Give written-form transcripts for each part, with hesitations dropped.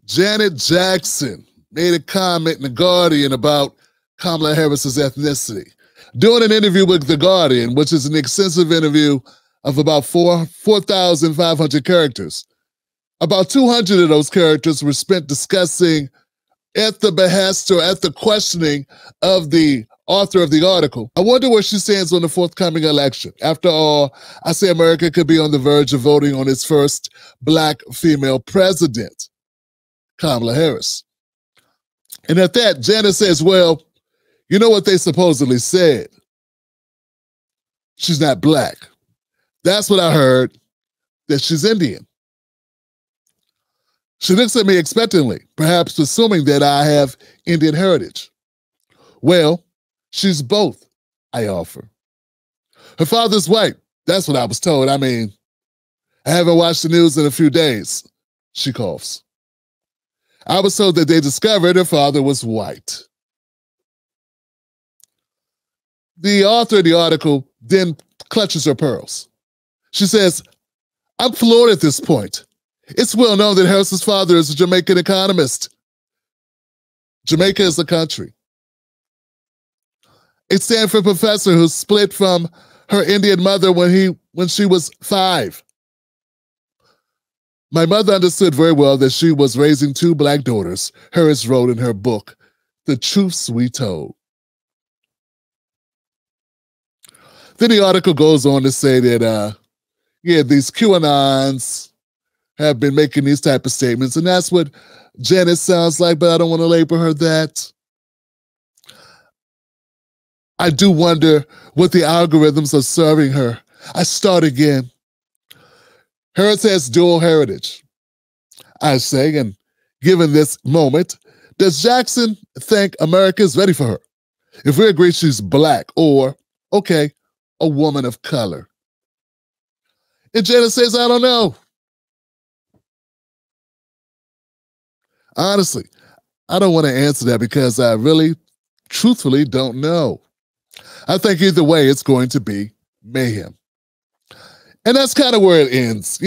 Janet Jackson made a comment in The Guardian about Kamala Harris's ethnicity. During an interview with The Guardian, which is an extensive interview of about 4,500 characters, about 200 of those characters were spent discussing at the behest or at the questioning of the author of the article. I wonder where she stands on the forthcoming election. After all, I say America could be on the verge of voting on its first Black female president, Kamala Harris. And at that, Janet says, well, you know what they supposedly said? She's not Black. That's what I heard, that she's Indian. She looks at me expectantly, perhaps assuming that I have Indian heritage. Well, she's both, I offer. Her father's white. That's what I was told. I mean, I haven't watched the news in a few days. She coughs. I was told that they discovered her father was white. The author of the article then clutches her pearls. She says, I'm floored at this point. It's well known that Harris's father is a Jamaican economist. Jamaica is a country. A Stanford professor who split from her Indian mother when she was 5. My mother understood very well that she was raising 2 Black daughters, Harris wrote in her book, The Truths We Told. Then the article goes on to say that, these QAnons have been making these type of statements, and that's what Janet sounds like, but I don't want to label her that. I do wonder what the algorithms are serving her. I start again. Harris has dual heritage. I say, and given this moment, does Jackson think America is ready for her? If we agree she's Black or, okay, a woman of color. And Janet says, I don't know. Honestly, I don't want to answer that because I really, truthfully don't know. I think either way, it's going to be mayhem. And that's kind of where it ends,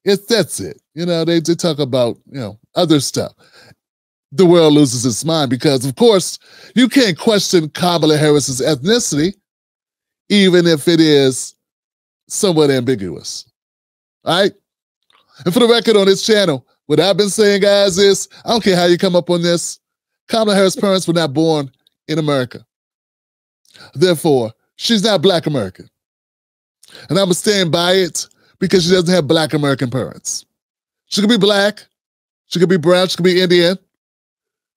that's it. They talk about, other stuff. The world loses its mind because, of course, you can't question Kamala Harris's ethnicity, even if it is somewhat ambiguous. All right? And for the record on this channel, what I've been saying, guys, is I don't care how you come up on this. Kamala Harris' parents were not born in America. Therefore, she's not Black American. And I'm going to stand by it because she doesn't have Black American parents. She could be Black. She could be brown. She could be Indian.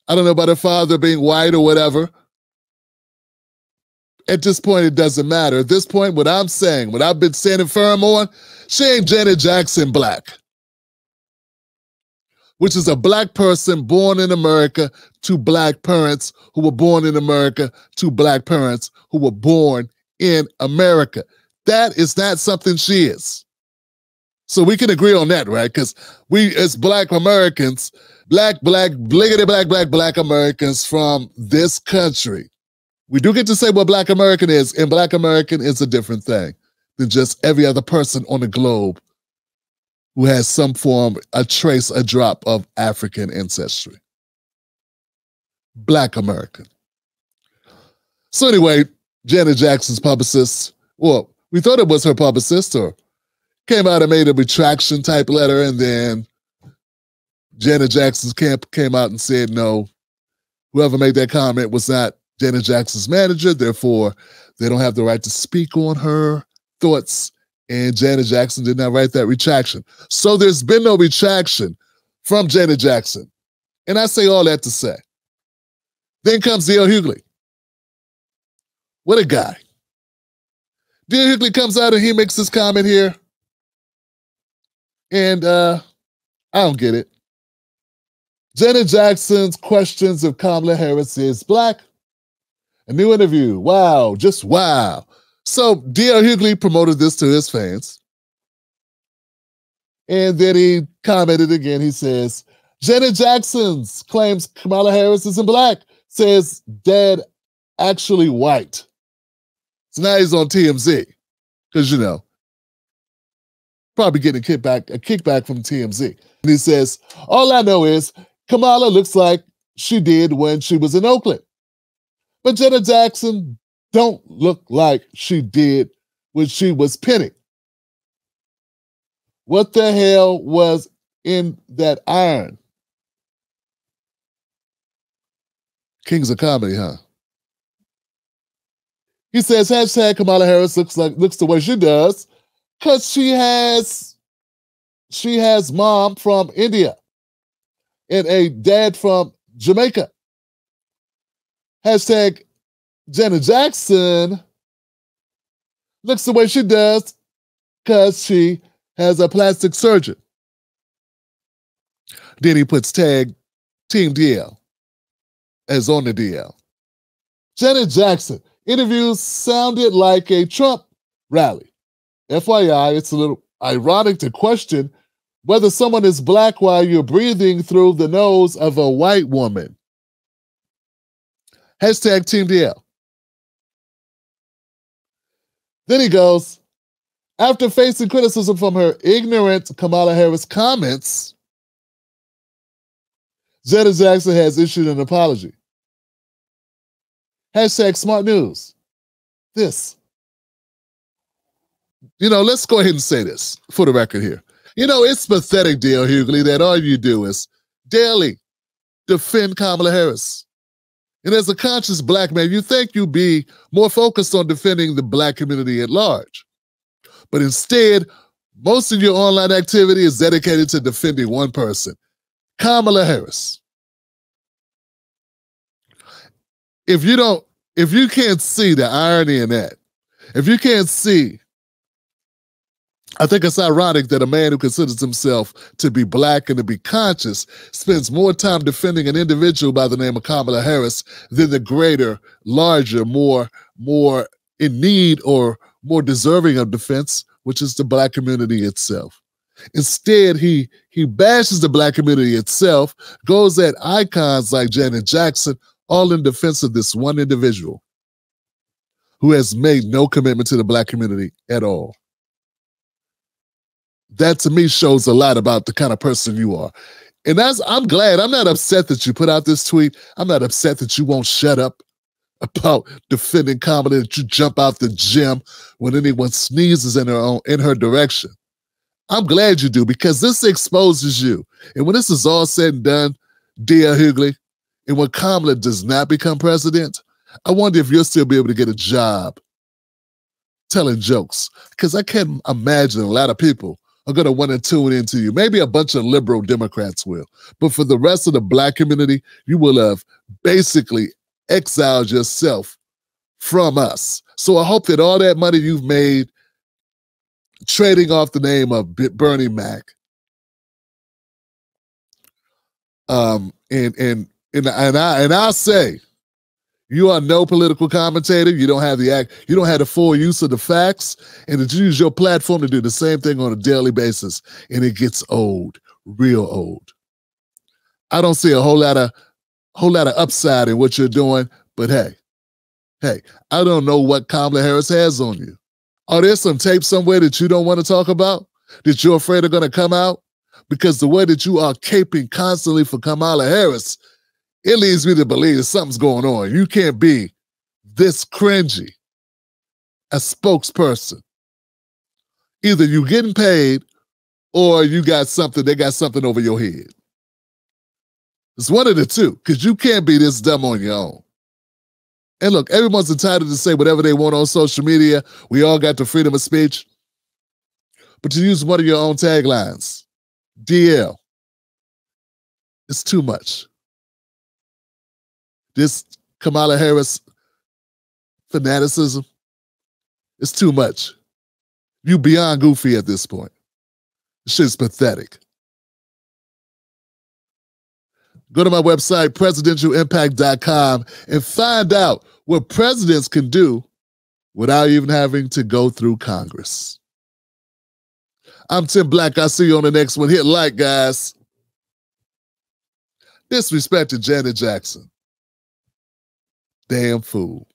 I don't know about her father being white or whatever. At this point, it doesn't matter. At this point, what I'm saying, what I've been standing firm on, she ain't Janet Jackson Black, which is a Black person born in America to Black parents who were born in America to Black parents who were born in America. That is not something she is. So we can agree on that, right? Because we, as Black Americans, Black Americans from this country, we do get to say what Black American is, and Black American is a different thing than just every other person on the globe who has some form, a trace, a drop of African ancestry. Black American. So anyway, Janet Jackson's publicist, well, we thought it was her publicist, or came out and made a retraction type letter, and then Janet Jackson's camp came out and said, no, whoever made that comment was not Janet Jackson's manager, therefore they don't have the right to speak on her thoughts, and Janet Jackson did not write that retraction. So there's been no retraction from Janet Jackson. And I say all that to say, then comes DL Hughley. What a guy. DL Hughley comes out and he makes this comment here, and I don't get it. Janet Jackson's questions if Kamala Harris is Black. A new interview. Wow, just wow. So DL Hughley promoted this to his fans. And then he commented again. He says, Janet Jackson's claims Kamala Harris isn't Black, says dad actually white. So now he's on TMZ because, probably getting a kickback from TMZ. And he says, all I know is Kamala looks like she did when she was in Oakland. But Janet Jackson don't look like she did when she was pinning. What the hell was in that iron? Kings of comedy, huh? He says, hashtag Kamala Harris looks the way she does because she has mom from India and a dad from Jamaica. Hashtag Janet Jackson looks the way she does because she has a plastic surgeon. Then he puts tag Team DL as on the DL. Janet Jackson interviews sounded like a Trump rally. FYI, it's a little ironic to question whether someone is black while you're breathing through the nose of a white woman. Hashtag Team DL. Then he goes, after facing criticism from her ignorant Kamala Harris comments, Janet Jackson has issued an apology. Hashtag smart news. Let's go ahead and say this for the record here. It's pathetic, DL Hughley, that all you do is daily defend Kamala Harris. And as a conscious black man, you think you'd be more focused on defending the black community at large. But instead, most of your online activity is dedicated to defending one person, Kamala Harris. If you can't see the irony in that, if you can't see, I think it's ironic that a man who considers himself to be black and to be conscious spends more time defending an individual by the name of Kamala Harris than the greater, larger, more in need or more deserving of defense, which is the black community itself. Instead, he bashes the black community itself, goes at icons like Janet Jackson, all in defense of this one individual who has made no commitment to the black community at all. That to me shows a lot about the kind of person you are. And I'm glad. I'm not upset that you put out this tweet. I'm not upset that you won't shut up about defending Kamala, that you jump out the gym when anyone sneezes in her direction. I'm glad you do, because this exposes you. And when this is all said and done, DL Hughley, and when Kamala does not become president, I wonder if you'll still be able to get a job telling jokes. Because I can't imagine a lot of people are going to want to tune into you. Maybe a bunch of liberal Democrats will. But for the rest of the black community, you will have basically exiled yourself from us. So I hope that all that money you've made trading off the name of Bernie Mac, and I'll say, you are no political commentator. You don't have the full use of the facts, and that you use your platform to do the same thing on a daily basis, and it gets old, real old. I don't see a whole lot of upside in what you're doing, but hey, I don't know what Kamala Harris has on you. Are there some tape somewhere that you don't want to talk about, that you're afraid are going to come out? Because the way that you are caping constantly for Kamala Harris, it leads me to believe that something's going on. You can't be this cringy a spokesperson. Either you getting paid or they got something over your head. It's one of the two, because you can't be this dumb on your own. And look, everyone's entitled to say whatever they want on social media. We all got the freedom of speech. But to use one of your own taglines, DL, it's too much. This Kamala Harris fanaticism, it's too much. You beyond goofy at this point. This shit's pathetic. Go to my website, presidentialimpact.com, and find out what presidents can do without even having to go through Congress. I'm Tim Black. I'll see you on the next one. Hit like, guys. Disrespect to Janet Jackson. Damn fool.